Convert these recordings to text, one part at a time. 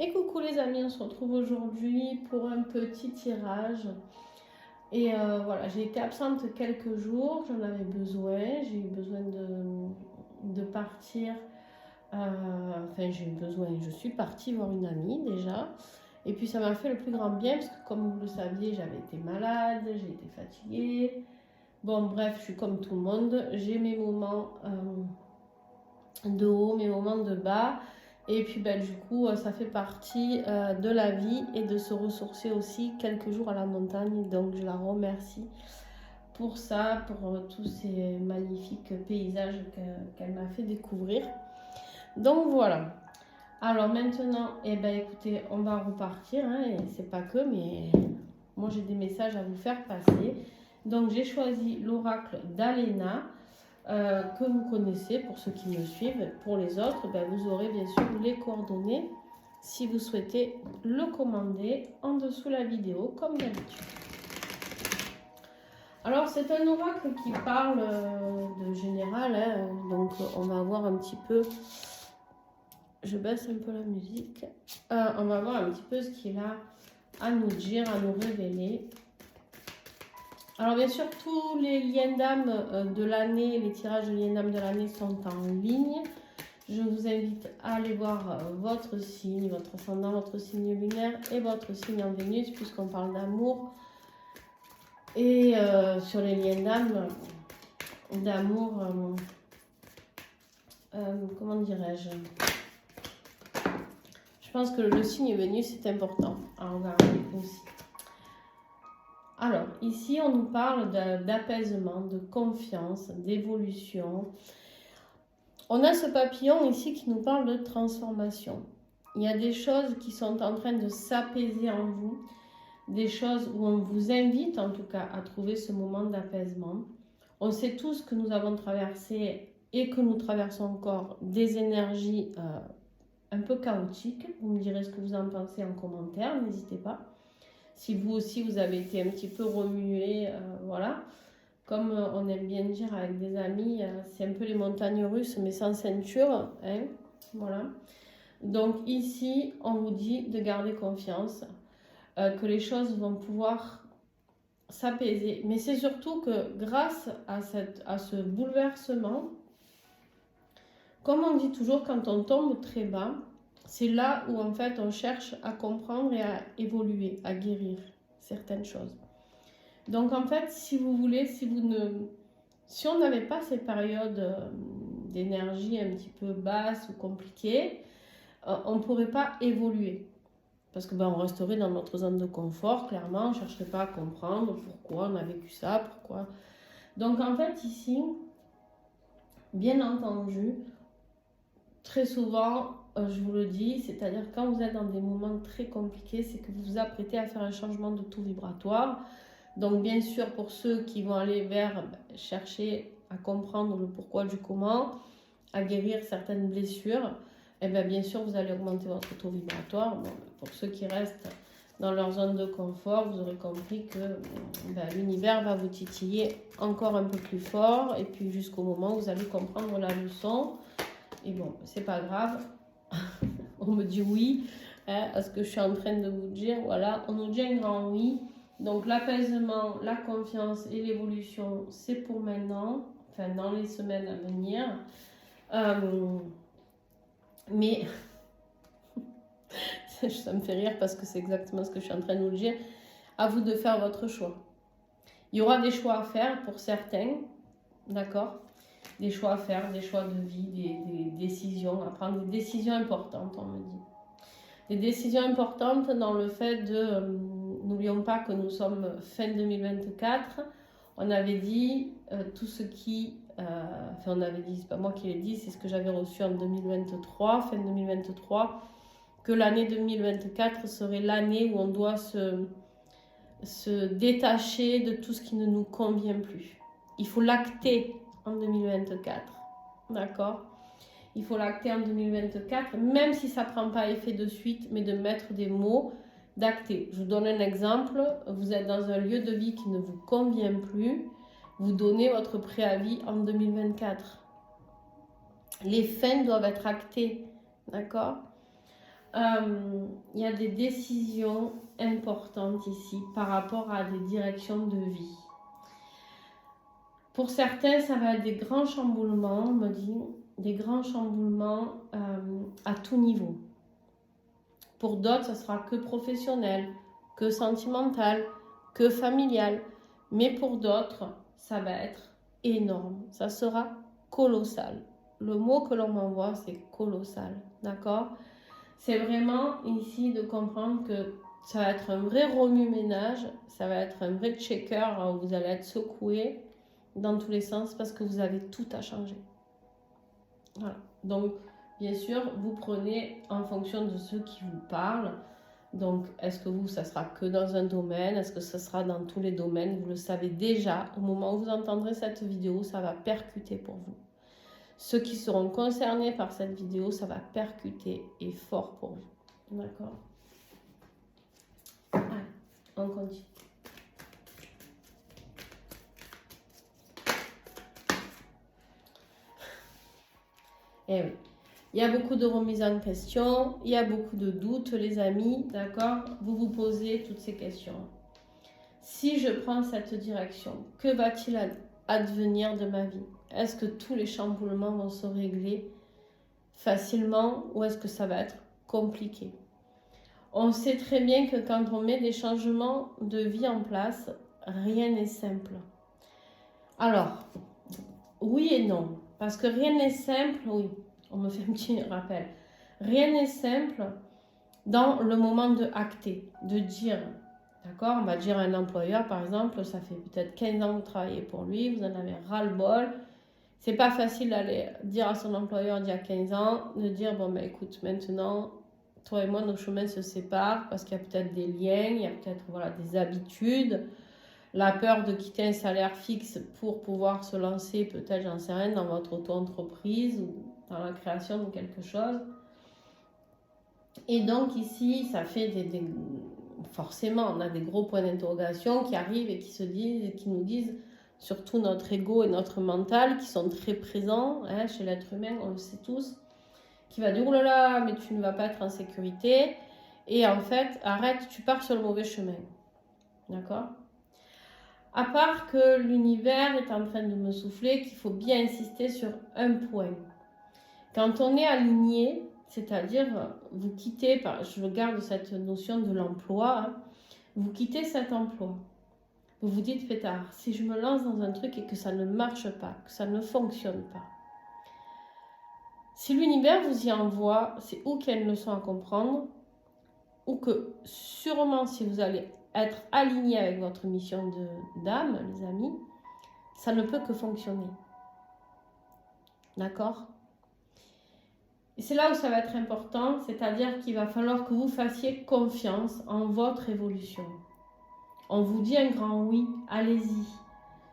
Et coucou les amis, on se retrouve aujourd'hui pour un petit tirage. Et voilà, j'ai été absente quelques jours, j'en avais besoin, j'ai eu besoin de partir. Enfin, j'ai eu besoin, je suis partie voir une amie déjà. Et puis ça m'a fait le plus grand bien parce que comme vous le saviez, j'avais été malade, j'ai été fatiguée. Bon, bref, je suis comme tout le monde, j'ai mes moments de haut, mes moments de bas. Et puis ben, du coup, ça fait partie de la vie et de se ressourcer aussi quelques jours à la montagne. Donc je la remercie pour ça, pour tous ces magnifiques paysages qu'elle m'a fait découvrir. Donc voilà. Alors maintenant, eh ben, écoutez, on va repartir. Hein, et c'est pas que, mais moi j'ai des messages à vous faire passer. Donc j'ai choisi l'oracle d'Alena. Que vous connaissez pour ceux qui me suivent. Pour les autres, ben, vous aurez bien sûr les coordonnées si vous souhaitez le commander en dessous la vidéo comme d'habitude. Alors c'est un oracle qui parle de général, hein, donc on va voir un petit peu, je baisse un peu la musique, on va voir un petit peu ce qu'il a à nous dire, à nous révéler. Alors bien sûr, tous les liens d'âme de l'année, les tirages de liens d'âme de l'année sont en ligne. Je vous invite à aller voir votre signe, votre ascendant, votre signe lunaire et votre signe en Vénus, puisqu'on parle d'amour. Et sur les liens d'âme, d'amour, comment dirais-je? Je pense que le signe Vénus est important à regarder aussi. Alors, ici, on nous parle d'apaisement, de confiance, d'évolution. On a ce papillon ici qui nous parle de transformation. Il y a des choses qui sont en train de s'apaiser en vous, des choses où on vous invite en tout cas à trouver ce moment d'apaisement. On sait tous que nous avons traversé et que nous traversons encore des énergies un peu chaotiques. Vous me direz ce que vous en pensez en commentaire, n'hésitez pas. Si vous aussi vous avez été un petit peu remué, voilà. Comme on aime bien dire avec des amis, c'est un peu les montagnes russes mais sans ceinture, hein, voilà. Donc ici, on vous dit de garder confiance, que les choses vont pouvoir s'apaiser. Mais c'est surtout que grâce à ce bouleversement, comme on dit toujours, quand on tombe très bas, c'est là où en fait on cherche à comprendre et à évoluer, à guérir certaines choses. Donc en fait, si vous voulez, si on n'avait pas ces périodes d'énergie un petit peu basse ou compliquées, on ne pourrait pas évoluer. Parce que on resterait dans notre zone de confort, clairement, on ne chercherait pas à comprendre pourquoi on a vécu ça, pourquoi. Donc en fait ici, bien entendu, très souvent, je vous le dis, c'est-à-dire quand vous êtes dans des moments très compliqués, c'est que vous vous apprêtez à faire un changement de taux vibratoire. Donc bien sûr, pour ceux qui vont aller vers chercher à comprendre le pourquoi du comment, à guérir certaines blessures, et bien sûr, vous allez augmenter votre taux vibratoire. Bon, pour ceux qui restent dans leur zone de confort, vous aurez compris que l'univers va vous titiller encore un peu plus fort, et puis jusqu'au moment où vous allez comprendre la leçon. Et bon, c'est pas grave, on me dit oui, hein, à ce que je suis en train de vous dire, voilà, on nous dit un grand oui. Donc l'apaisement, la confiance et l'évolution, c'est pour maintenant, enfin dans les semaines à venir. Mais ça me fait rire parce que c'est exactement ce que je suis en train de vous dire. À vous de faire votre choix. Il y aura des choix à faire pour certains, d'accord? Des choix à faire, des choix de vie, des décisions, à prendre des décisions importantes, on me dit. Des décisions importantes dans le fait de... N'oublions pas que nous sommes fin 2024. On avait dit tout ce qui... enfin, on avait dit, c'est pas moi qui l'ai dit, c'est ce que j'avais reçu en 2023, fin 2023, que l'année 2024 serait l'année où on doit se détacher de tout ce qui ne nous convient plus. Il faut l'acter en 2024, d'accord? Il faut l'acter en 2024, même si ça ne prend pas effet de suite, mais de mettre des mots, d'acter. Je vous donne un exemple, vous êtes dans un lieu de vie qui ne vous convient plus, vous donnez votre préavis en 2024. Les fins doivent être actées, d'accord? Il y a des décisions importantes ici par rapport à des directions de vie. Pour certains, ça va être des grands chamboulements, on me dit, des grands chamboulements à tout niveau. Pour d'autres, ce sera que professionnel, que sentimental, que familial. Mais pour d'autres, ça va être énorme. Ça sera colossal. Le mot que l'on m'envoie, c'est colossal. D'accord? C'est vraiment ici de comprendre que ça va être un vrai remue-ménage. Ça va être un vrai checker où vous allez être secoué dans tous les sens parce que vous avez tout à changer. Voilà. Donc, bien sûr, vous prenez en fonction de ceux qui vous parlent. Donc, est-ce que vous, ça sera que dans un domaine? Est-ce que ça sera dans tous les domaines? Vous le savez déjà. Au moment où vous entendrez cette vidéo, ça va percuter pour vous. Ceux qui seront concernés par cette vidéo, ça va percuter et fort pour vous. D'accord? Allez, on continue. Eh oui. Il y a beaucoup de remises en question, il y a beaucoup de doutes, les amis, d'accord? Vous vous posez toutes ces questions. Si je prends cette direction, que va-t-il advenir de ma vie? Est-ce que tous les chamboulements vont se régler facilement ou est-ce que ça va être compliqué? On sait très bien que quand on met des changements de vie en place, rien n'est simple. Alors, oui et non, parce que rien n'est simple, oui. On me fait un petit rappel. Rien n'est simple dans le moment de acter, de dire, d'accord, on va dire à un employeur, par exemple, ça fait peut-être 15 ans que vous travaillez pour lui, vous en avez ras-le-bol. C'est pas facile d'aller dire à son employeur d'il y a 15 ans, de dire, bon, ben écoute, maintenant, toi et moi, nos chemins se séparent parce qu'il y a peut-être des liens, il y a peut-être voilà, des habitudes. La peur de quitter un salaire fixe pour pouvoir se lancer, peut-être, j'en sais rien, dans votre auto-entreprise ou dans la création de quelque chose. Et donc ici, ça fait forcément, on a des gros points d'interrogation qui arrivent et qui se disent, et qui nous disent, surtout notre ego et notre mental, qui sont très présents chez l'être humain, on le sait tous, qui va dire, oh là là, mais tu ne vas pas être en sécurité. Et en fait, arrête, tu pars sur le mauvais chemin. D'accord ? À part que l'univers est en train de me souffler, qu'il faut bien insister sur un point. Quand on est aligné, c'est-à-dire vous quittez, je garde cette notion de l'emploi, vous quittez cet emploi. Vous vous dites, pétard, si je me lance dans un truc et que ça ne marche pas, que ça ne fonctionne pas, si l'univers vous y envoie, c'est ou qu'il y a une leçon à comprendre, ou que sûrement si vous allez être aligné avec votre mission d'âme, les amis, ça ne peut que fonctionner. D'accord ? Et c'est là où ça va être important, c'est-à-dire qu'il va falloir que vous fassiez confiance en votre évolution. On vous dit un grand oui, allez-y.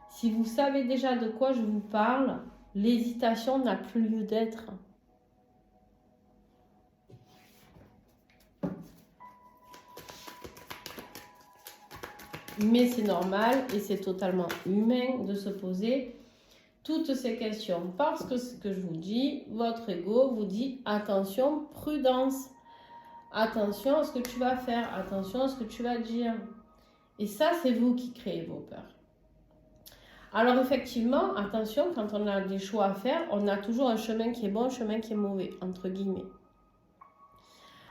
Si vous savez déjà de quoi je vous parle, l'hésitation n'a plus lieu d'être. Mais c'est normal et c'est totalement humain de se poser toutes ces questions. Parce que ce que je vous dis, votre ego vous dit attention, prudence. Attention à ce que tu vas faire, attention à ce que tu vas dire. Et ça, c'est vous qui créez vos peurs. Alors effectivement, attention, quand on a des choix à faire, on a toujours un chemin qui est bon, un chemin qui est mauvais, entre guillemets.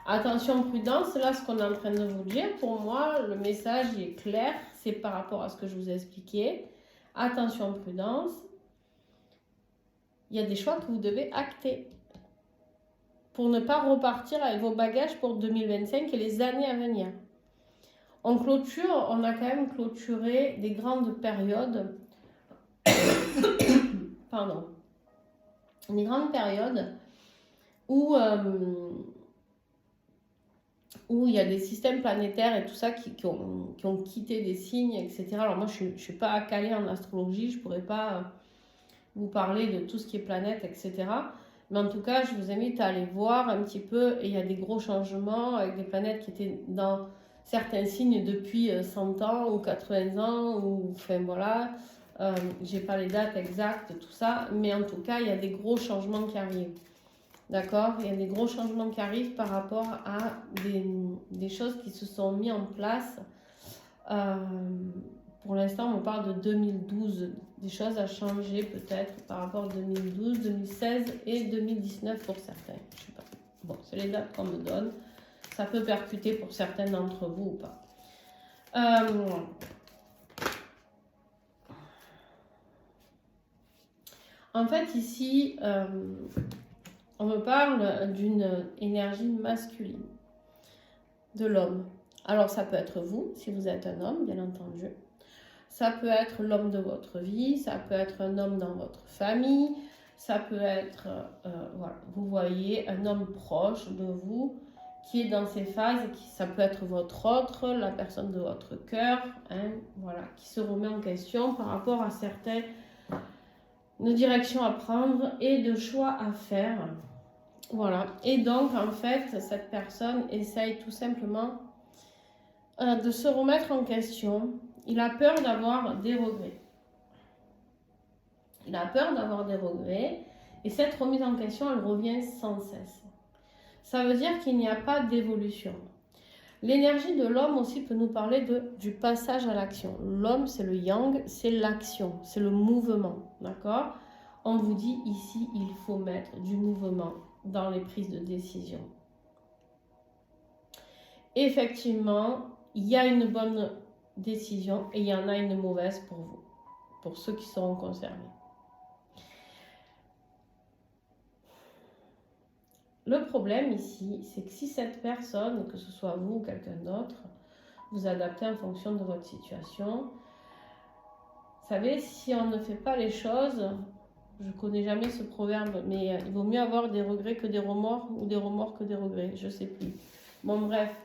Attention, prudence, là, ce qu'on est en train de vous dire, pour moi, le message il est clair, c'est par rapport à ce que je vous ai expliqué. Attention, prudence, il y a des choix que vous devez acter pour ne pas repartir avec vos bagages pour 2025 et les années à venir. On clôture, on a quand même clôturé des grandes périodes, pardon, des grandes périodes où il y a des systèmes planétaires et tout ça qui ont quitté des signes, etc. Alors moi, je ne suis pas calée en astrologie, je ne pourrais pas vous parler de tout ce qui est planète, etc. Mais en tout cas, je vous invite à aller voir un petit peu, et il y a des gros changements avec des planètes qui étaient dans certains signes depuis 100 ans ou 80 ans, ou enfin voilà, j'ai pas les dates exactes, tout ça, mais en tout cas, il y a des gros changements qui arrivent. D'accord? Il y a des gros changements qui arrivent par rapport à des choses qui se sont mises en place. Pour l'instant, on parle de 2012. Des choses à changer peut-être par rapport à 2012, 2016 et 2019 pour certains. Je sais pas. Bon, c'est les dates qu'on me donne. Ça peut percuter pour certains d'entre vous ou pas. En fait, ici, on me parle d'une énergie masculine de l'homme. Alors, ça peut être vous, si vous êtes un homme, bien entendu. Ça peut être l'homme de votre vie, ça peut être un homme dans votre famille, ça peut être, voilà, vous voyez, un homme proche de vous qui est dans ces phases, ça peut être votre autre, la personne de votre cœur, hein, voilà, qui se remet en question par rapport à certaines directions à prendre et de choix à faire. Voilà, et donc en fait, cette personne essaye tout simplement de se remettre en question. Il a peur d'avoir des regrets. Il a peur d'avoir des regrets et cette remise en question, elle revient sans cesse. Ça veut dire qu'il n'y a pas d'évolution. L'énergie de l'homme aussi peut nous parler du passage à l'action. L'homme, c'est le yang, c'est l'action, c'est le mouvement, d'accord? On vous dit ici, il faut mettre du mouvement dans les prises de décision. Effectivement, il y a une bonne décision et il y en a une mauvaise pour vous, pour ceux qui seront concernés. Le problème ici, c'est que si cette personne, que ce soit vous ou quelqu'un d'autre, vous adaptez en fonction de votre situation, vous savez, si on ne fait pas les choses, je ne connais jamais ce proverbe, mais il vaut mieux avoir des regrets que des remords ou des remords que des regrets, je ne sais plus. Bon bref,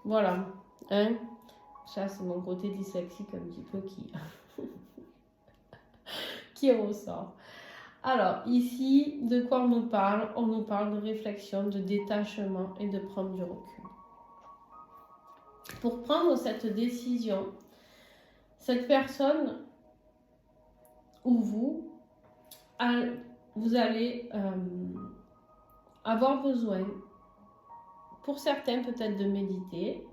voilà, hein. Ça c'est mon côté dyslexique un petit peu qui ressort. Alors ici, de quoi on nous parle? On nous parle de réflexion, de détachement et de prendre du recul. Pour prendre cette décision, cette personne ou vous allez avoir besoin, pour certains peut-être de méditer,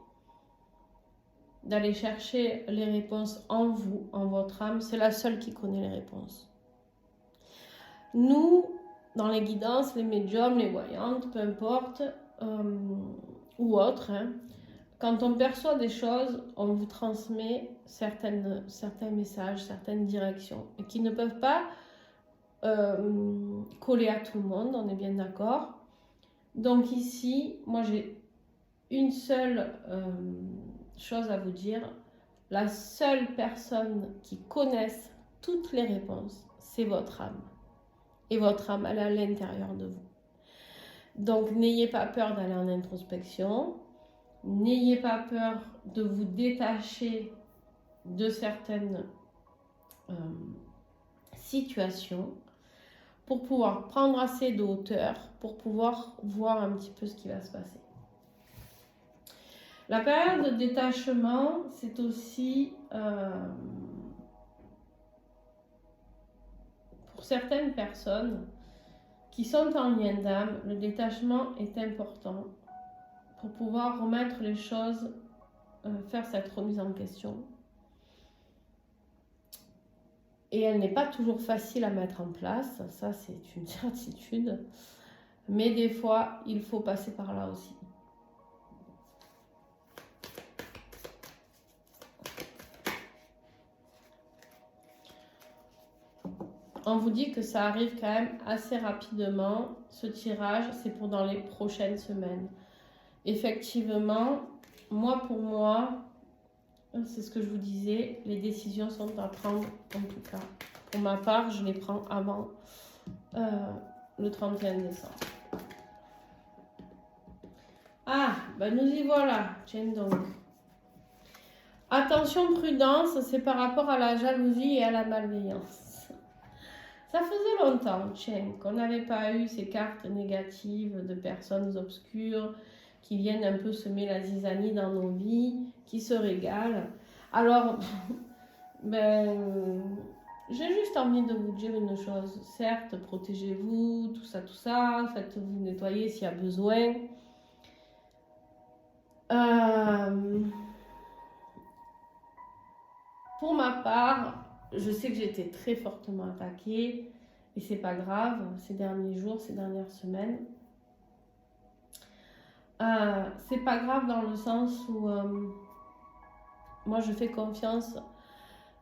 d'aller chercher les réponses en vous, en votre âme. C'est la seule qui connaît les réponses. Nous, dans les guidances, les médiums, les voyantes, peu importe, ou autres, hein, quand on perçoit des choses, on vous transmet certains messages, certaines directions, et qui ne peuvent pas coller à tout le monde, on est bien d'accord. Donc ici, moi j'ai une seule chose à vous dire. La seule personne qui connaisse toutes les réponses, c'est votre âme. Et votre âme, elle est à l'intérieur de vous. Donc n'ayez pas peur d'aller en introspection. N'ayez pas peur de vous détacher de certaines situations pour pouvoir prendre assez de hauteur, pour pouvoir voir un petit peu ce qui va se passer. La période de détachement, c'est aussi pour certaines personnes qui sont en lien d'âme, le détachement est important pour pouvoir remettre les choses, faire cette remise en question. Et elle n'est pas toujours facile à mettre en place, ça c'est une certitude. Mais des fois, il faut passer par là aussi. On vous dit que ça arrive quand même assez rapidement. Ce tirage, c'est pour dans les prochaines semaines. Effectivement, pour moi, c'est ce que je vous disais, les décisions sont à prendre en tout cas. Pour ma part, je les prends avant le 31 décembre. Ah, ben nous y voilà, tiens donc. Attention, prudence, c'est par rapport à la jalousie et à la malveillance. Ça faisait longtemps, tiens, qu'on n'avait pas eu ces cartes négatives de personnes obscures qui viennent un peu semer la zizanie dans nos vies, qui se régalent. Alors, J'ai juste envie de vous dire une chose. Certes, protégez-vous, tout ça, faites-vous nettoyer s'il y a besoin. Pour ma part, je sais que j'ai été très fortement attaquée et c'est pas grave ces derniers jours, ces dernières semaines. C'est pas grave dans le sens où moi je fais confiance,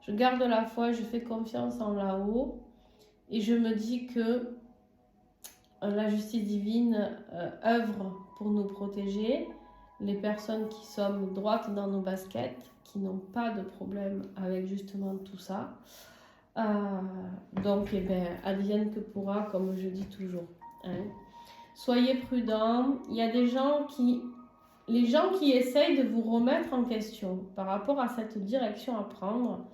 je garde la foi, je fais confiance en là-haut et je me dis que la justice divine œuvre pour nous protéger, les personnes qui sommes droites dans nos baskets, qui n'ont pas de problème avec justement tout ça. Donc, eh ben, advienne que pourra, comme je dis toujours. Hein. Soyez prudents. Il y a des gens qui... Les gens qui essayent de vous remettre en question par rapport à cette direction à prendre,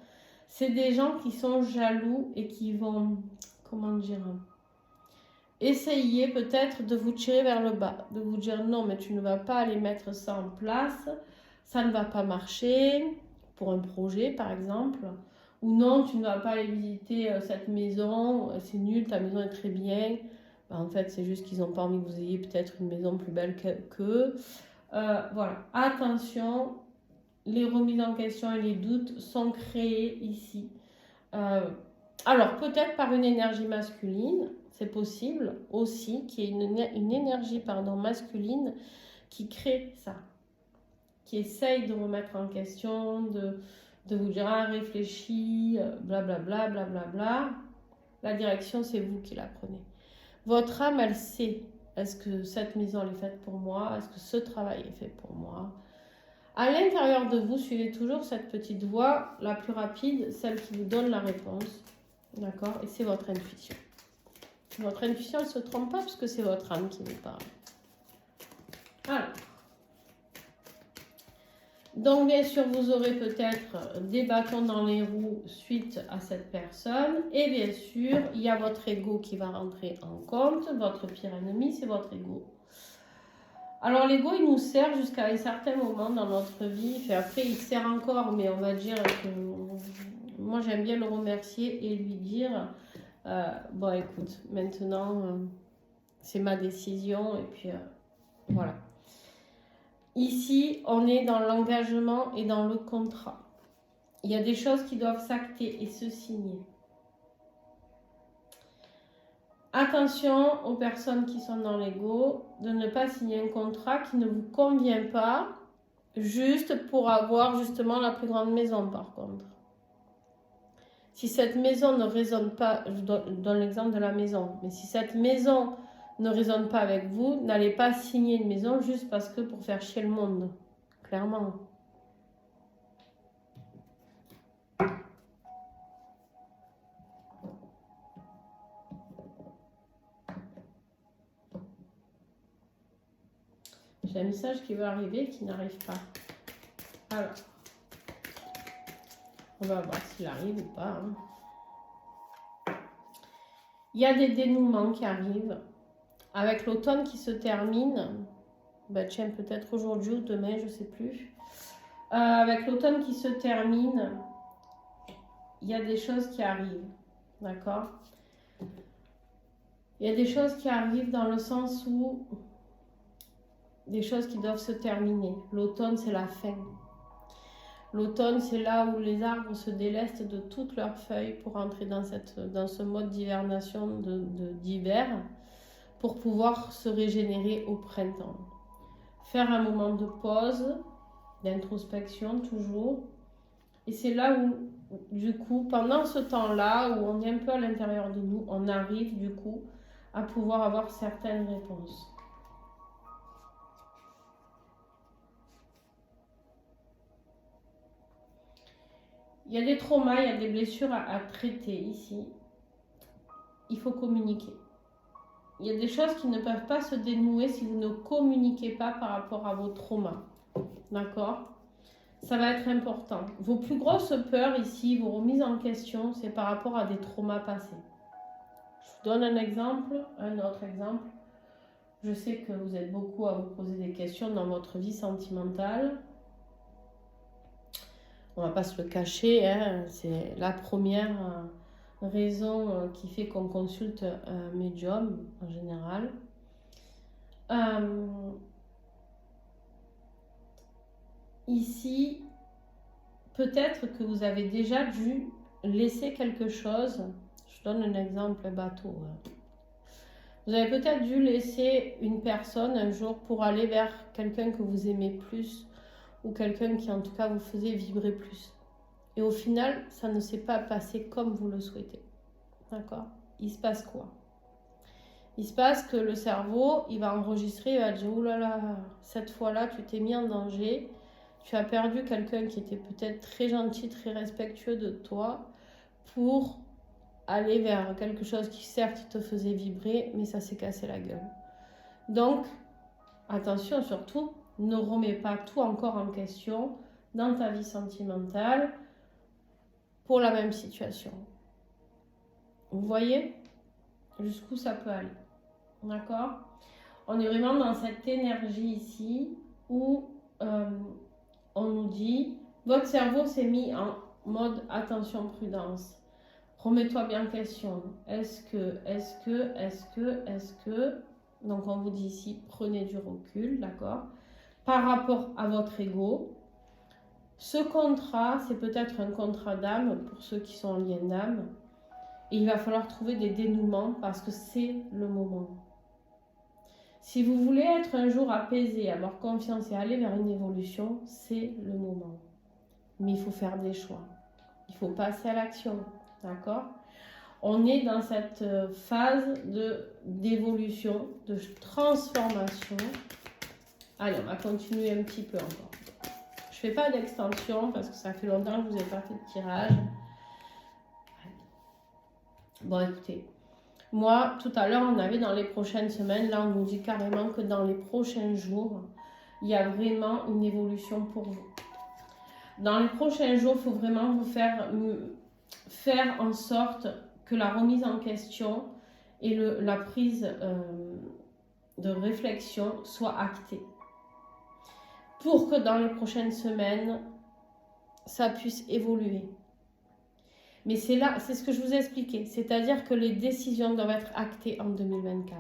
c'est des gens qui sont jaloux et qui vont, comment dire, essayer peut-être de vous tirer vers le bas, de vous dire non, mais tu ne vas pas aller mettre ça en place, ça ne va pas marcher, pour un projet par exemple, ou non, tu ne vas pas aller visiter cette maison, c'est nul, ta maison est très bien. En fait, c'est juste qu'ils n'ont pas envie que vous ayez peut-être une maison plus belle qu'eux. Voilà, attention, les remises en question et les doutes sont créés ici. Alors, peut-être par une énergie masculine, c'est possible aussi qu'il y ait une énergie masculine qui crée ça, qui essaye de remettre en question, de vous dire réfléchis, blablabla, blablabla. La direction, c'est vous qui la prenez. Votre âme, elle sait, est-ce que cette maison elle est faite pour moi? Est-ce que ce travail est fait pour moi? À l'intérieur de vous, suivez toujours cette petite voix, la plus rapide, celle qui vous donne la réponse. D'accord? Et c'est votre intuition. Votre intuition, elle ne se trompe pas puisque c'est votre âme qui vous parle. Alors. Donc, bien sûr, vous aurez peut-être des bâtons dans les roues suite à cette personne. Et bien sûr, il y a votre ego qui va rentrer en compte. Votre pire ennemi, c'est votre ego. Alors, l'ego, il nous sert jusqu'à un certain moment dans notre vie. Puis après, il sert encore, mais on va dire que moi, j'aime bien le remercier et lui dire bon, écoute, maintenant, c'est ma décision. Et puis, voilà. Ici, on est dans l'engagement et dans le contrat. Il y a des choses qui doivent s'acter et se signer. Attention aux personnes qui sont dans l'ego, de ne pas signer un contrat qui ne vous convient pas, juste pour avoir justement la plus grande maison par contre. Si cette maison ne résonne pas, je donne l'exemple de la maison, mais si cette maison ne résonne pas avec vous, n'allez pas signer une maison juste parce que pour faire chier le monde, clairement. J'ai un message qui va arriver qui n'arrive pas. Alors, on va voir s'il arrive ou pas. Hein. Il y a des dénouements qui arrivent. Avec l'automne qui se termine, bah tiens, peut-être aujourd'hui ou demain, je ne sais plus. Avec l'automne qui se termine, il y a des choses qui arrivent. D'accord? Il y a des choses qui arrivent dans le sens où des choses qui doivent se terminer. L'automne, c'est la fin. L'automne, c'est là où les arbres se délestent de toutes leurs feuilles pour entrer dans ce mode d'hivernation d'hiver pour pouvoir se régénérer au printemps. Faire un moment de pause, d'introspection toujours. Et c'est là où, du coup, pendant ce temps-là, où on est un peu à l'intérieur de nous, on arrive, du coup, à pouvoir avoir certaines réponses. Il y a des traumas, il y a des blessures à traiter ici. Il faut communiquer. Il y a des choses qui ne peuvent pas se dénouer si vous ne communiquez pas par rapport à vos traumas. D'accord? Ça va être important. Vos plus grosses peurs ici, vos remises en question, c'est par rapport à des traumas passés. Je vous donne un exemple, un autre exemple. Je sais que vous êtes beaucoup à vous poser des questions dans votre vie sentimentale. On ne va pas se le cacher, hein, c'est la première raison qui fait qu'on consulte un médium en général. Ici, peut-être que vous avez déjà dû laisser quelque chose. Je donne un exemple bateau. Vous avez peut-être dû laisser une personne un jour pour aller vers quelqu'un que vous aimez plus ou quelqu'un qui en tout cas vous faisait vibrer plus. Et au final, ça ne s'est pas passé comme vous le souhaitez. D'accord? Il se passe quoi? Il se passe que le cerveau, il va enregistrer, il va dire « Ouh là là, cette fois-là, tu t'es mis en danger. Tu as perdu quelqu'un qui était peut-être très gentil, très respectueux de toi pour aller vers quelque chose qui certes te faisait vibrer, mais ça s'est cassé la gueule. » Donc, attention surtout, ne remets pas tout encore en question dans ta vie sentimentale pour la même situation. Vous voyez jusqu'où ça peut aller. D'accord? On est vraiment dans cette énergie ici où on nous dit, votre cerveau s'est mis en mode attention, prudence. Remets-toi bien en question. Est-ce que. Donc on vous dit ici, prenez du recul, d'accord? Par rapport à votre ego. Ce contrat, c'est peut-être un contrat d'âme pour ceux qui sont en lien d'âme. Et il va falloir trouver des dénouements parce que c'est le moment. Si vous voulez être un jour apaisé, avoir confiance et aller vers une évolution, c'est le moment. Mais il faut faire des choix. Il faut passer à l'action. D'accord? On est dans cette phase d'évolution, de transformation. Allez, on va continuer un petit peu encore. Je ne fais pas d'extension parce que ça fait longtemps que je ne vous ai pas fait de tirage. Bon, écoutez. Moi, tout à l'heure, on avait dans les prochaines semaines, là, on nous dit carrément que dans les prochains jours, il y a vraiment une évolution pour vous. Dans les prochains jours, il faut vraiment vous faire en sorte que la remise en question et la prise de réflexion soit actée. Pour que dans les prochaines semaines, ça puisse évoluer. Mais c'est ce que je vous ai expliqué. C'est-à-dire que les décisions doivent être actées en 2024.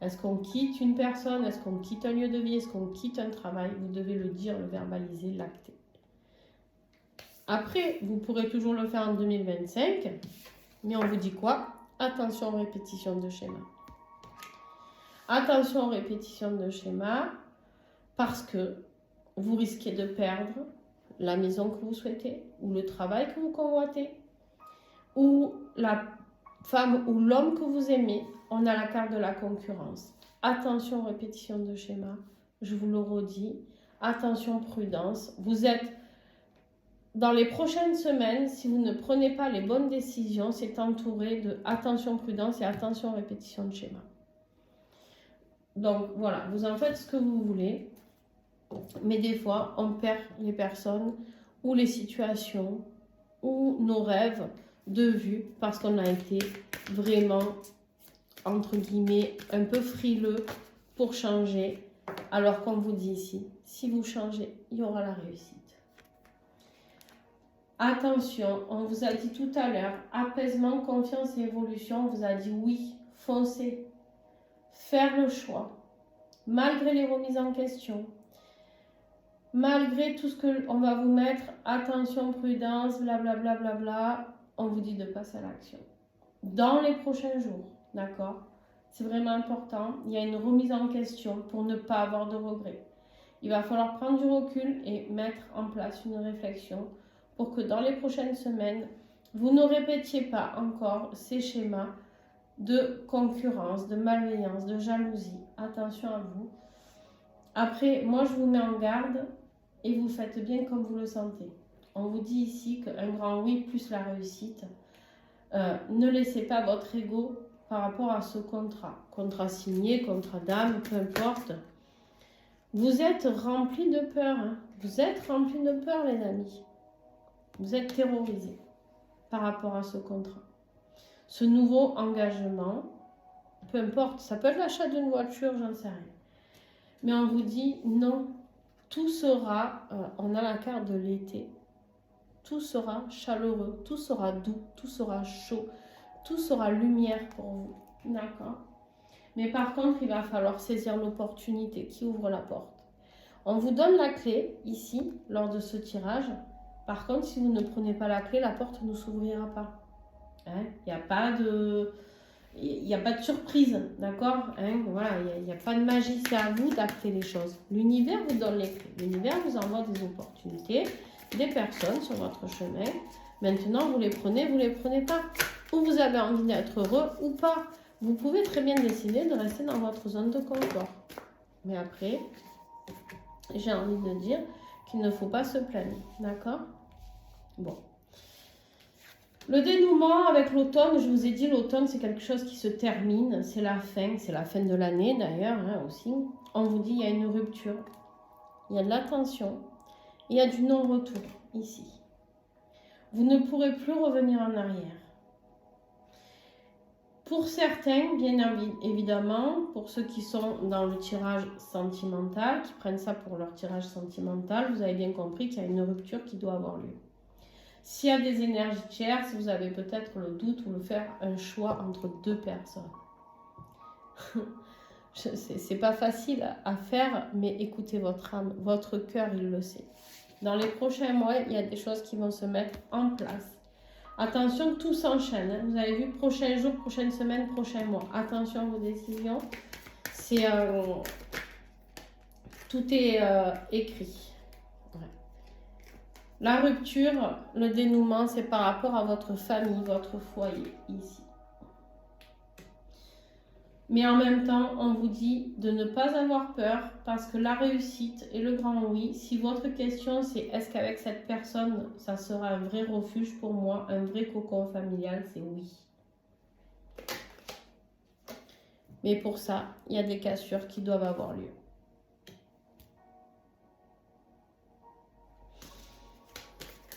Est-ce qu'on quitte une personne? Est-ce qu'on quitte un lieu de vie? Est-ce qu'on quitte un travail? Vous devez le dire, le verbaliser, l'acter. Après, vous pourrez toujours le faire en 2025. Mais on vous dit quoi? Attention aux répétitions de schéma. Attention aux répétitions de schéma parce que vous risquez de perdre la maison que vous souhaitez ou le travail que vous convoitez ou la femme ou l'homme que vous aimez. On a la carte de la concurrence. Attention aux répétitions de schéma. Je vous le redis. Attention, prudence. Vous êtes dans les prochaines semaines, si vous ne prenez pas les bonnes décisions, c'est entouré de attention, prudence et attention aux répétitions de schéma. Donc voilà, vous en faites ce que vous voulez. Mais des fois, on perd les personnes ou les situations ou nos rêves de vue parce qu'on a été vraiment, entre guillemets, un peu frileux pour changer. Alors qu'on vous dit ici, si vous changez, il y aura la réussite. Attention, on vous a dit tout à l'heure, apaisement, confiance et évolution, on vous a dit oui, foncez, faire le choix, malgré les remises en question. Malgré tout ce qu'on va vous mettre, attention, prudence, blablabla, bla, bla, bla, on vous dit de passer à l'action. Dans les prochains jours, d'accord? C'est vraiment important. Il y a une remise en question pour ne pas avoir de regrets. Il va falloir prendre du recul et mettre en place une réflexion pour que dans les prochaines semaines, vous ne répétiez pas encore ces schémas de concurrence, de malveillance, de jalousie. Attention à vous. Après, moi, je vous mets en garde. Et vous faites bien comme vous le sentez. On vous dit ici qu'un grand oui plus la réussite. Ne laissez pas votre ego par rapport à ce contrat. Contrat signé, contrat d'âme, peu importe. Vous êtes remplis de peur. Hein. Vous êtes remplis de peur, les amis. Vous êtes terrorisés par rapport à ce contrat. Ce nouveau engagement, peu importe, ça peut être l'achat d'une voiture, j'en sais rien. Mais on vous dit non. Tout sera, on a la carte de l'été. tout sera chaleureux, tout sera doux, tout sera chaud, tout sera lumière pour vous. D'accord? Mais par contre, il va falloir saisir l'opportunité qui ouvre la porte. On vous donne la clé ici, lors de ce tirage. Par contre, si vous ne prenez pas la clé, la porte ne s'ouvrira pas. Hein? Il n'y a pas de... Il n'y a pas de surprise, d'accord, hein, voilà, il n'y a pas de magie, c'est à vous d'acter les choses. L'univers vous donne les clés, l'univers vous envoie des opportunités, des personnes sur votre chemin. Maintenant, vous les prenez pas. Ou vous avez envie d'être heureux ou pas. Vous pouvez très bien décider de rester dans votre zone de confort. Mais après, j'ai envie de dire qu'il ne faut pas se plaindre, d'accord? Bon. Le dénouement avec l'automne, je vous ai dit, l'automne c'est quelque chose qui se termine, c'est la fin de l'année d'ailleurs hein, aussi. On vous dit il y a une rupture, il y a de la tension, il y a du non-retour ici. Vous ne pourrez plus revenir en arrière. Pour certains, bien évidemment, pour ceux qui sont dans le tirage sentimental, qui prennent ça pour leur tirage sentimental, vous avez bien compris qu'il y a une rupture qui doit avoir lieu. S'il y a des énergies tierces, vous avez peut-être le doute ou le faire un choix entre deux personnes. C'est pas facile à faire, mais écoutez votre âme, votre cœur, il le sait. Dans les prochains mois, il y a des choses qui vont se mettre en place. Attention, tout s'enchaîne. Hein. Vous avez vu, prochain jour, prochaine semaine, prochain mois. Attention à vos décisions. C'est tout est écrit. La rupture, le dénouement, c'est par rapport à votre famille, votre foyer, ici. Mais en même temps, on vous dit de ne pas avoir peur parce que la réussite et le grand oui, si votre question c'est est-ce qu'avec cette personne, ça sera un vrai refuge pour moi, un vrai cocon familial, c'est oui. Mais pour ça, il y a des cassures qui doivent avoir lieu.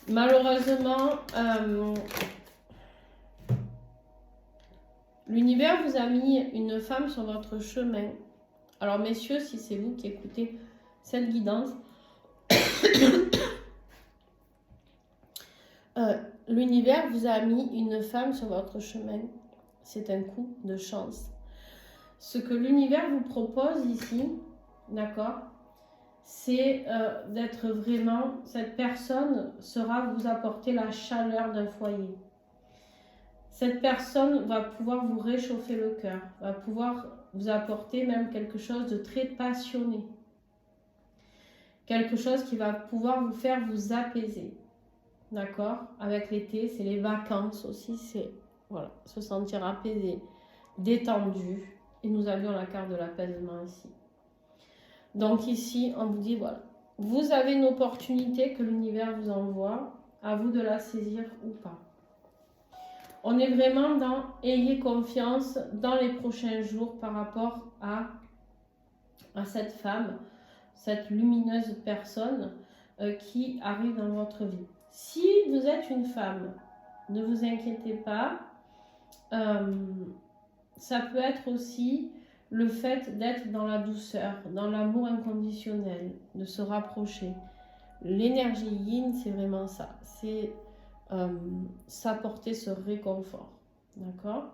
Malheureusement, l'univers vous a mis une femme sur votre chemin. Alors messieurs, si c'est vous qui écoutez cette guidance, l'univers vous a mis une femme sur votre chemin. C'est un coup de chance. Ce que l'univers vous propose ici, d'accord, c'est d'être vraiment, cette personne sera vous apporter la chaleur d'un foyer. Cette personne va pouvoir vous réchauffer le cœur, va pouvoir vous apporter même quelque chose de très passionné. Quelque chose qui va pouvoir vous faire vous apaiser. D'accord? Avec l'été, c'est les vacances aussi, c'est voilà, se sentir apaisé, détendu. Et nous avions la carte de l'apaisement ici. Donc ici, on vous dit, voilà, vous avez une opportunité que l'univers vous envoie, à vous de la saisir ou pas. On est vraiment dans ayez confiance dans les prochains jours par rapport à cette femme, cette lumineuse personne qui arrive dans votre vie. Si vous êtes une femme, ne vous inquiétez pas, ça peut être aussi le fait d'être dans la douceur, dans l'amour inconditionnel, de se rapprocher. L'énergie yin, c'est vraiment ça. C'est s'apporter ce réconfort. D'accord?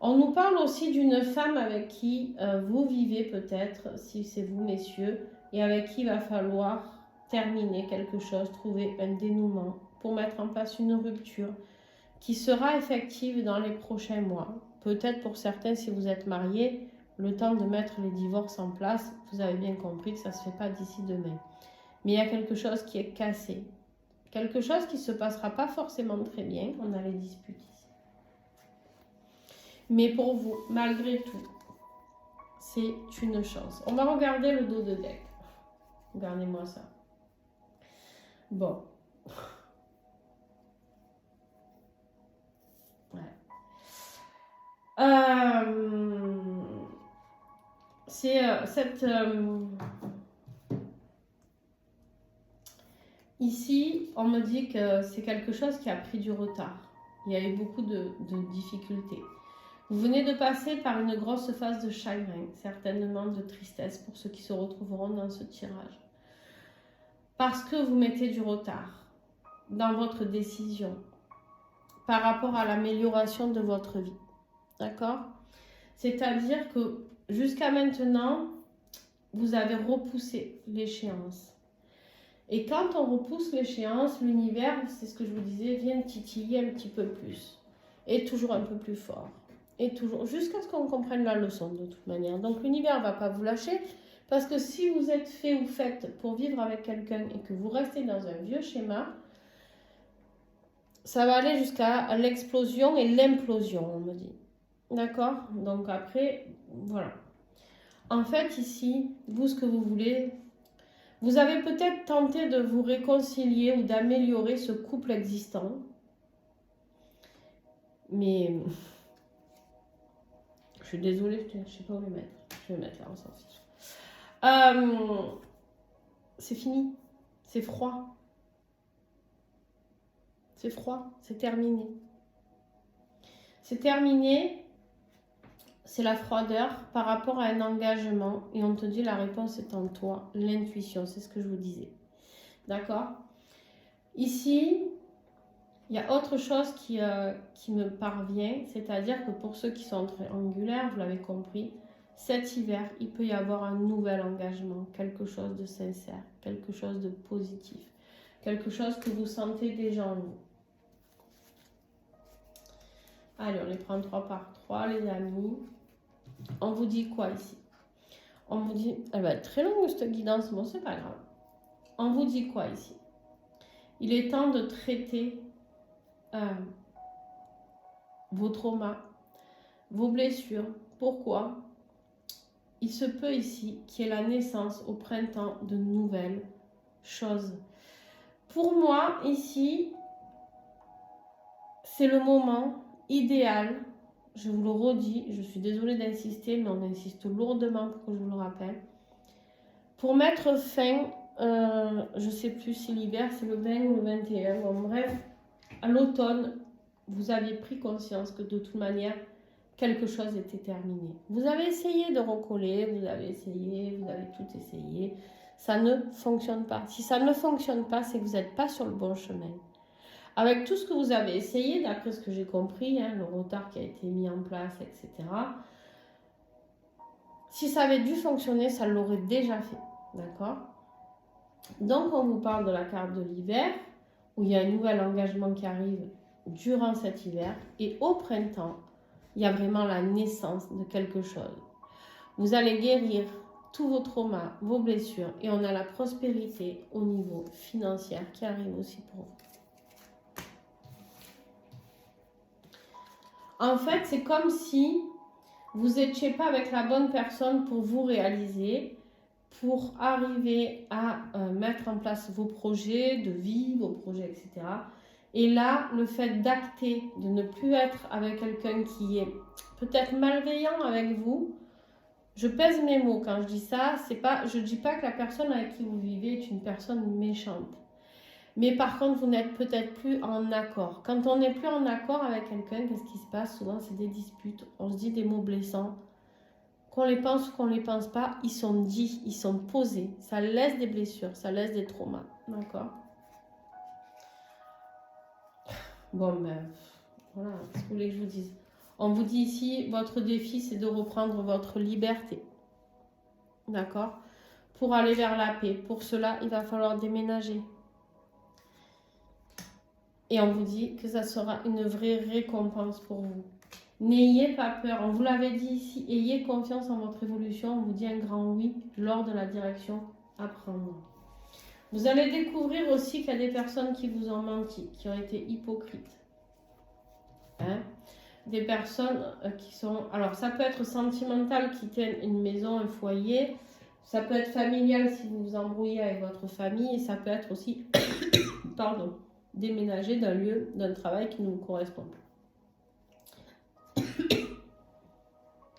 On nous parle aussi d'une femme avec qui vous vivez peut-être, si c'est vous messieurs, et avec qui il va falloir terminer quelque chose, trouver un dénouement pour mettre en place une rupture qui sera effective dans les prochains mois. Peut-être pour certains, si vous êtes mariés, le temps de mettre les divorces en place, vous avez bien compris que ça ne se fait pas d'ici demain. Mais il y a quelque chose qui est cassé. Quelque chose qui ne se passera pas forcément très bien. On a les disputes ici. Mais pour vous, malgré tout, c'est une chance. On va regarder le dos de deck. Regardez-moi ça. Bon. Ouais. C'est cette... Ici, on me dit que c'est quelque chose qui a pris du retard. Il y a eu beaucoup de difficultés. Vous venez de passer par une grosse phase de chagrin, certainement de tristesse pour ceux qui se retrouveront dans ce tirage. Parce que vous mettez du retard. dans votre décision par rapport à l'amélioration de votre vie. D'accord? C'est-à-dire que jusqu'à maintenant, vous avez repoussé l'échéance. Et quand on repousse l'échéance, l'univers, c'est ce que je vous disais, vient titiller un petit peu plus. Et toujours un peu plus fort. Et toujours, jusqu'à ce qu'on comprenne la leçon de toute manière. Donc l'univers ne va pas vous lâcher. Parce que si vous êtes fait ou faite pour vivre avec quelqu'un et que vous restez dans un vieux schéma, ça va aller jusqu'à l'explosion et l'implosion, on me dit. D'accord? Donc après, voilà. En fait, ici, vous, ce que vous voulez, vous avez peut-être tenté de vous réconcilier ou d'améliorer ce couple existant. Mais, je suis désolée, je ne sais pas où les mettre. Je vais mettre là, on s'en fiche. C'est fini. C'est froid. C'est froid. C'est terminé. C'est terminé. C'est la froideur par rapport à un engagement. Et on te dit la réponse est en toi. L'intuition, c'est ce que je vous disais. D'accord? Ici, il y a autre chose qui me parvient. C'est-à-dire que pour ceux qui sont triangulaires, vous l'avez compris, cet hiver, il peut y avoir un nouvel engagement. Quelque chose de sincère. Quelque chose de positif. Quelque chose que vous sentez déjà en vous. Allez, on les prend 3 par 3, les amis. On vous dit quoi ici? On vous dit, elle va être très longue cette guidance, bon c'est pas grave. On vous dit quoi ici? Il est temps de traiter vos traumas, vos blessures. Pourquoi? Il se peut ici qu'il y ait la naissance au printemps de nouvelles choses. Pour moi, ici, c'est le moment idéal. Je vous le redis, je suis désolée d'insister, mais on insiste lourdement pour que je vous le rappelle. Pour mettre fin, je ne sais plus si l'hiver c'est le 20 ou le 21, bon, bref, à l'automne, vous aviez pris conscience que de toute manière, quelque chose était terminé. Vous avez essayé de recoller, vous avez tout essayé, ça ne fonctionne pas. Si ça ne fonctionne pas, c'est que vous n'êtes pas sur le bon chemin. Avec tout ce que vous avez essayé, d'après ce que j'ai compris, le retard qui a été mis en place, etc. Si ça avait dû fonctionner, ça l'aurait déjà fait. D'accord? Donc, on vous parle de la carte de l'hiver, où il y a un nouvel engagement qui arrive durant cet hiver. Et au printemps, il y a vraiment la naissance de quelque chose. Vous allez guérir tous vos traumas, vos blessures. Et on a la prospérité au niveau financier qui arrive aussi pour vous. En fait, c'est comme si vous n'étiez pas avec la bonne personne pour vous réaliser, pour arriver à mettre en place vos projets de vie, vos projets, etc. Et là, le fait d'acter, de ne plus être avec quelqu'un qui est peut-être malveillant avec vous, je pèse mes mots quand je dis ça, je ne dis pas que la personne avec qui vous vivez est une personne méchante. Mais par contre, vous n'êtes peut-être plus en accord. Quand on n'est plus en accord avec quelqu'un, qu'est-ce qui se passe? Souvent, c'est des disputes. On se dit des mots blessants. Qu'on les pense ou qu'on ne les pense pas, ils sont dits, ils sont posés. Ça laisse des blessures, ça laisse des traumas. D'accord? Bon, ben, voilà, ce que vous voulez que je vous dise. On vous dit ici, votre défi, c'est de reprendre votre liberté. D'accord? Pour aller vers la paix. Pour cela, il va falloir déménager. Et on vous dit que ça sera une vraie récompense pour vous. N'ayez pas peur. On vous l'avait dit ici. Ayez confiance en votre évolution. On vous dit un grand oui lors de la direction à prendre. Vous allez découvrir aussi qu'il y a des personnes qui vous ont menti, qui ont été hypocrites. Des personnes qui sont... Alors, ça peut être sentimental, qui tiennent une maison, un foyer. Ça peut être familial si vous vous embrouillez avec votre famille. Et ça peut être aussi... Pardon. Déménager d'un lieu, d'un travail qui ne vous correspond plus.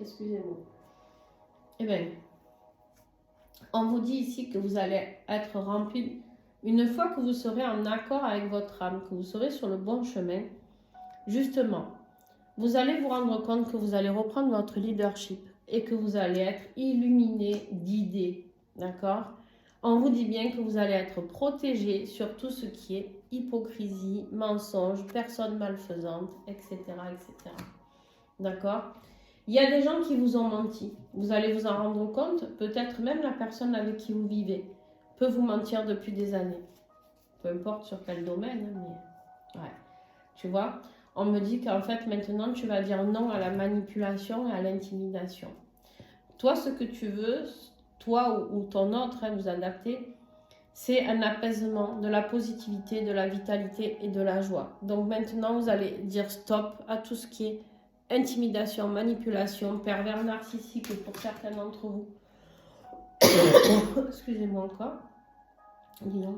Excusez-moi. Eh bien, on vous dit ici que vous allez être rempli. Une fois que vous serez en accord avec votre âme, que vous serez sur le bon chemin, justement, vous allez vous rendre compte que vous allez reprendre votre leadership et que vous allez être illuminé d'idées. D'accord? On vous dit bien que vous allez être protégé sur tout ce qui est hypocrisie, mensonge, personne malfaisante, etc. etc. D'accord? Il y a des gens qui vous ont menti. Vous allez vous en rendre compte. Peut-être même la personne avec qui vous vivez peut vous mentir depuis des années. Peu importe sur quel domaine, mais ouais. Tu vois? On me dit qu'en fait, maintenant, tu vas dire non à la manipulation et à l'intimidation. Toi, ce que tu veux, toi ou ton autre, vous adapter, c'est un apaisement, de la positivité, de la vitalité et de la joie. Donc maintenant, vous allez dire stop à tout ce qui est intimidation, manipulation, pervers narcissique pour certains d'entre vous. Excusez-moi encore. Disons.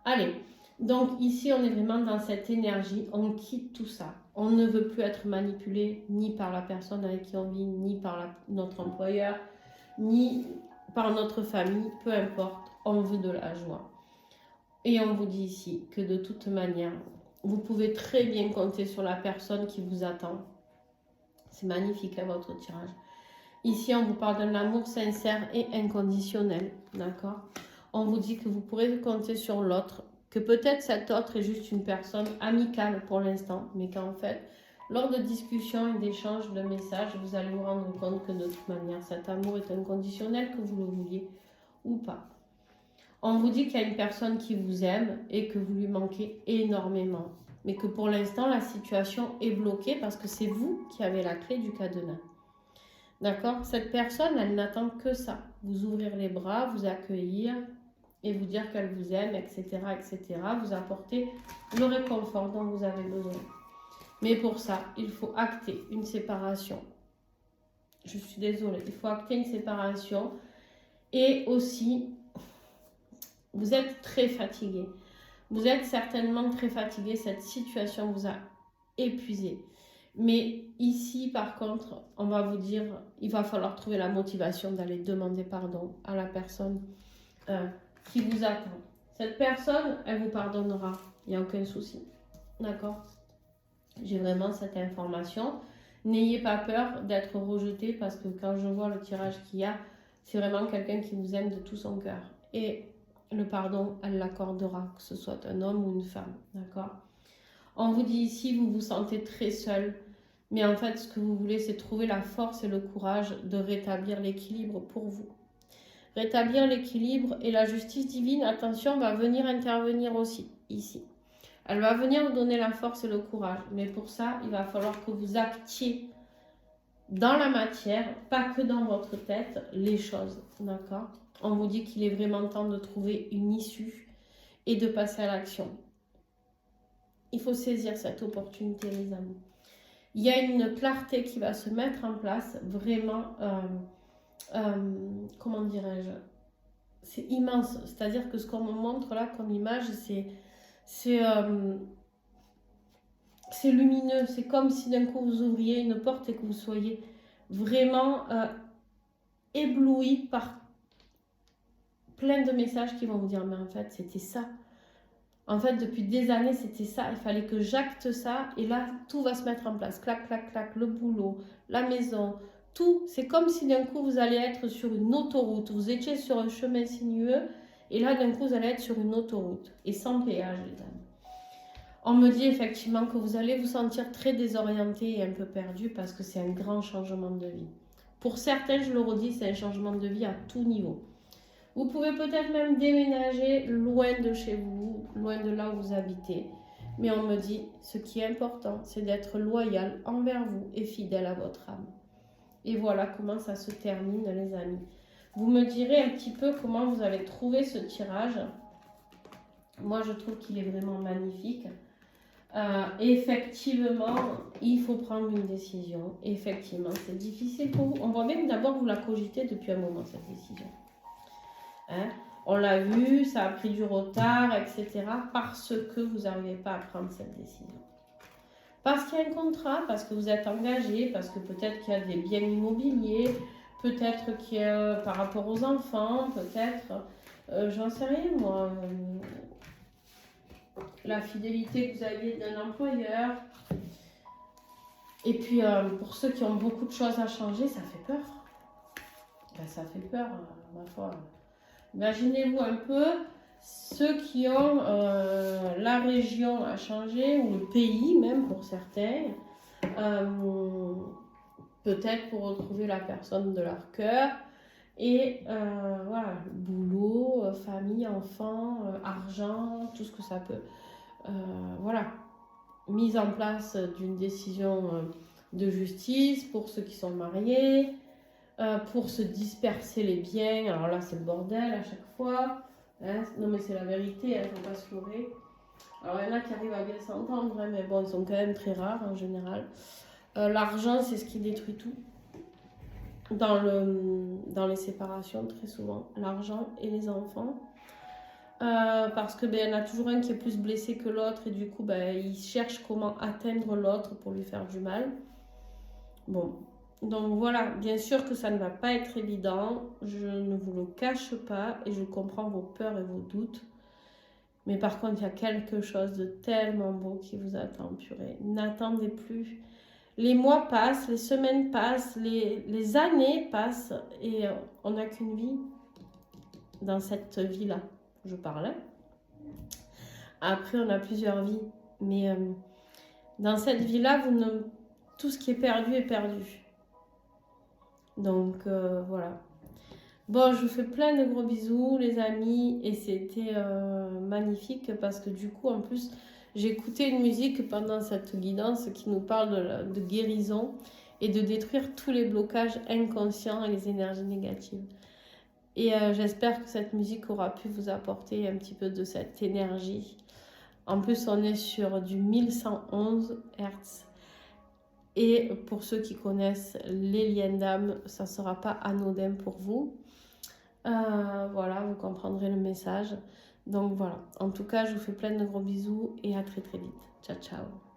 Allez, donc ici, on est vraiment dans cette énergie, on quitte tout ça. On ne veut plus être manipulé ni par la personne avec qui on vit, ni par notre employeur, ni par notre famille, peu importe, on veut de la joie. Et on vous dit ici que de toute manière, vous pouvez très bien compter sur la personne qui vous attend. C'est magnifique à votre tirage. Ici, on vous parle d'un amour sincère et inconditionnel, d'accord? On vous dit que vous pourrez compter sur l'autre, que peut-être cet autre est juste une personne amicale pour l'instant, mais qu'en fait, lors de discussions et d'échanges de messages, vous allez vous rendre compte que de toute manière, cet amour est inconditionnel, que vous le vouliez ou pas. On vous dit qu'il y a une personne qui vous aime et que vous lui manquez énormément, mais que pour l'instant, la situation est bloquée parce que c'est vous qui avez la clé du cadenas. D'accord? Cette personne, elle n'attend que ça. Vous ouvrir les bras, vous accueillir et vous dire qu'elle vous aime, etc., etc. Vous apporter le réconfort dont vous avez besoin. Mais pour ça, il faut acter une séparation. Je suis désolée, il faut acter une séparation. Et aussi, vous êtes très fatigué. Vous êtes certainement très fatigué. Cette situation vous a épuisé. Mais ici, par contre, on va vous dire, il va falloir trouver la motivation d'aller demander pardon à la personne qui vous attend. Cette personne, elle vous pardonnera. Il n'y a aucun souci. D'accord? J'ai vraiment cette information. N'ayez pas peur d'être rejeté parce que quand je vois le tirage qu'il y a, c'est vraiment quelqu'un qui vous aime de tout son cœur. Et le pardon, elle l'accordera, que ce soit un homme ou une femme. D'accord? On vous dit ici, vous vous sentez très seul, mais en fait, ce que vous voulez, c'est trouver la force et le courage de rétablir l'équilibre pour vous. Rétablir l'équilibre et la justice divine, attention, va venir intervenir aussi, ici. Elle va venir vous donner la force et le courage, mais pour ça, il va falloir que vous actiez dans la matière, pas que dans votre tête, les choses, d'accord? On vous dit qu'il est vraiment temps de trouver une issue et de passer à l'action. Il faut saisir cette opportunité, les amis. Il y a une clarté qui va se mettre en place, vraiment, comment dirais-je, c'est immense. C'est-à-dire que ce qu'on me montre là comme image, c'est lumineux. C'est comme si d'un coup vous ouvriez une porte et que vous soyez vraiment ébloui par plein de messages qui vont vous dire, mais en fait, c'était ça. En fait, depuis des années, c'était ça. Il fallait que j'acte ça. Et là, tout va se mettre en place. Clac, clac, clac. Le boulot, la maison, tout. C'est comme si d'un coup, vous allez être sur une autoroute. Vous étiez sur un chemin sinueux. Et là, d'un coup, vous allez être sur une autoroute. Et sans péage, les amis. On me dit effectivement que vous allez vous sentir très désorienté et un peu perdu parce que c'est un grand changement de vie. Pour certains, je le redis, c'est un changement de vie à tout niveau. Vous pouvez peut-être même déménager loin de chez vous, loin de là où vous habitez. Mais on me dit, ce qui est important, c'est d'être loyal envers vous et fidèle à votre âme. Et voilà comment ça se termine, les amis. Vous me direz un petit peu comment vous avez trouvé ce tirage. Moi, je trouve qu'il est vraiment magnifique. Effectivement, il faut prendre une décision. Effectivement, c'est difficile pour vous. On voit bien que d'abord, vous la cogitez depuis un moment, cette décision. Hein? On l'a vu, ça a pris du retard, etc. Parce que vous n'arrivez pas à prendre cette décision. Parce qu'il y a un contrat, parce que vous êtes engagé, parce que peut-être qu'il y a des biens immobiliers, peut-être qu'il y a par rapport aux enfants, peut-être, j'en sais rien moi, la fidélité que vous aviez d'un employeur. Et puis pour ceux qui ont beaucoup de choses à changer, ça fait peur. Ben, ça fait peur, ma foi. Imaginez-vous un peu ceux qui ont la région à changer, ou le pays même pour certains, peut-être pour retrouver la personne de leur cœur. Et voilà, boulot, famille, enfants, argent, tout ce que ça peut. Voilà, mise en place d'une décision de justice pour ceux qui sont mariés, pour se disperser les biens. Alors là, c'est le bordel à chaque fois. Hein. Non, mais c'est la vérité, il ne faut pas se leurrer. Alors, il y en a qui arrivent à bien s'entendre, hein, mais bon, ils sont quand même très rares en général. L'argent, c'est ce qui détruit tout. Dans les séparations, très souvent, l'argent et les enfants. Parce que il y en a toujours un qui est plus blessé que l'autre et du coup, il cherche comment atteindre l'autre pour lui faire du mal. Bon, donc voilà, bien sûr que ça ne va pas être évident, je ne vous le cache pas et je comprends vos peurs et vos doutes. Mais par contre, il y a quelque chose de tellement beau qui vous attend, purée. N'attendez plus. Les mois passent, les semaines passent, les années passent et on n'a qu'une vie dans cette vie-là. Je parlais. Après, on a plusieurs vies. Mais dans cette vie-là, tout ce qui est perdu est perdu. Donc, voilà. Bon, je vous fais plein de gros bisous, les amis. Et c'était magnifique parce que du coup, en plus, j'ai écouté une musique pendant cette guidance qui nous parle de guérison et de détruire tous les blocages inconscients et les énergies négatives. Et j'espère que cette musique aura pu vous apporter un petit peu de cette énergie. En plus, on est sur du 1111 Hz. Et pour ceux qui connaissent les liens d'âme, ça ne sera pas anodin pour vous. Voilà, vous comprendrez le message. Donc voilà, en tout cas, je vous fais plein de gros bisous et à très très vite. Ciao, ciao.